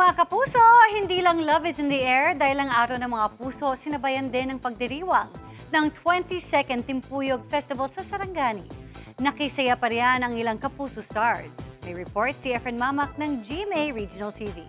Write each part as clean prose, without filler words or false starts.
mga kapuso! Hindi lang love is in the air dahil ang araw ng mga puso, sinabayan din ng pagdiriwang ng 22nd Timpuyog Festival sa Sarangani. Nakisaya pa riyan ang ilang kapuso stars. May report si Efren Mamak ng GMA Regional TV.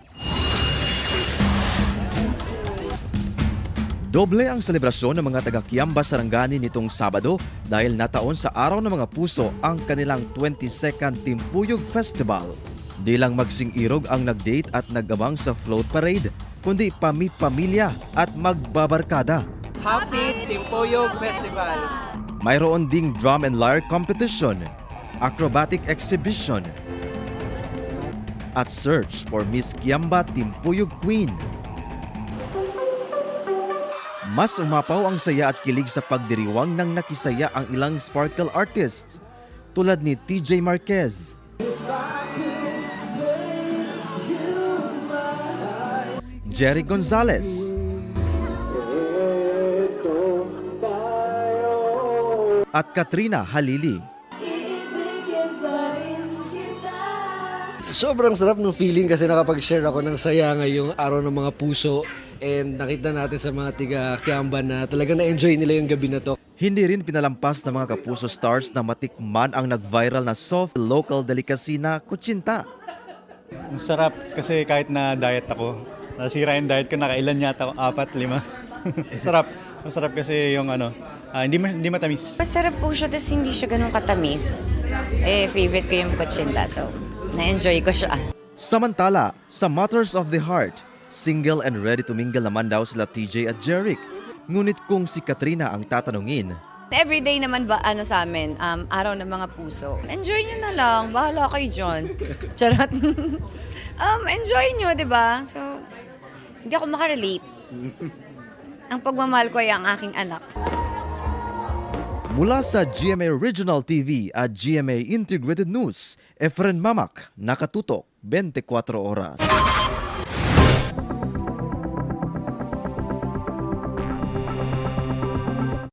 Doble ang selebrasyon ng mga taga-Kiamba Sarangani nitong Sabado dahil nataon sa Araw ng Mga Puso ang kanilang 22nd Timpuyog Festival. Di lang magsing-irog ang nag-date at nag-abang sa float parade, kundi pamilya at magbabarkada. Happy Timpuyog Festival! Mayroon ding drum and lyre competition, acrobatic exhibition, at search for Miss Kiamba Timpuyog Queen. Mas umapaw ang saya at kilig sa pagdiriwang nang nakisaya ang ilang sparkle artists tulad ni TJ Marquez, Jerry Gonzalez, at Katrina Halili. Sobrang sarap ng feeling kasi nakapag-share ako ng saya ngayong Araw ng Mga Puso and nakita natin sa mga tiga-Kiamba na talagang na-enjoy nila yung gabi na to. Hindi rin pinalampas ng mga kapuso stars na matikman ang nag-viral na soft local delicacy na kutsinta. Ang sarap kasi kahit na diet ako, nasira yung diet ko, nakailan yata ako, 4, 5. Sarap. Masarap kasi yung hindi matamis. Masarap po siya, tapos hindi siya ganun katamis. Favorite ko yung kutsinta, so na-enjoy ko siya. Samantala, sa Matters of the Heart, single and ready to mingle naman daw sila TJ at Jeric. Ngunit kung si Katrina ang tatanungin, Everyday naman ba sa amin, araw ng mga puso. Enjoy nyo na lang, bahala kayo dyan. Charot. Enjoy nyo, di ba? So, hindi ako makarelate. Ang pagmamahal ko ay ang aking anak. mula sa GMA Regional TV at GMA Integrated News, Efren Mamak, nakatutok 24 oras.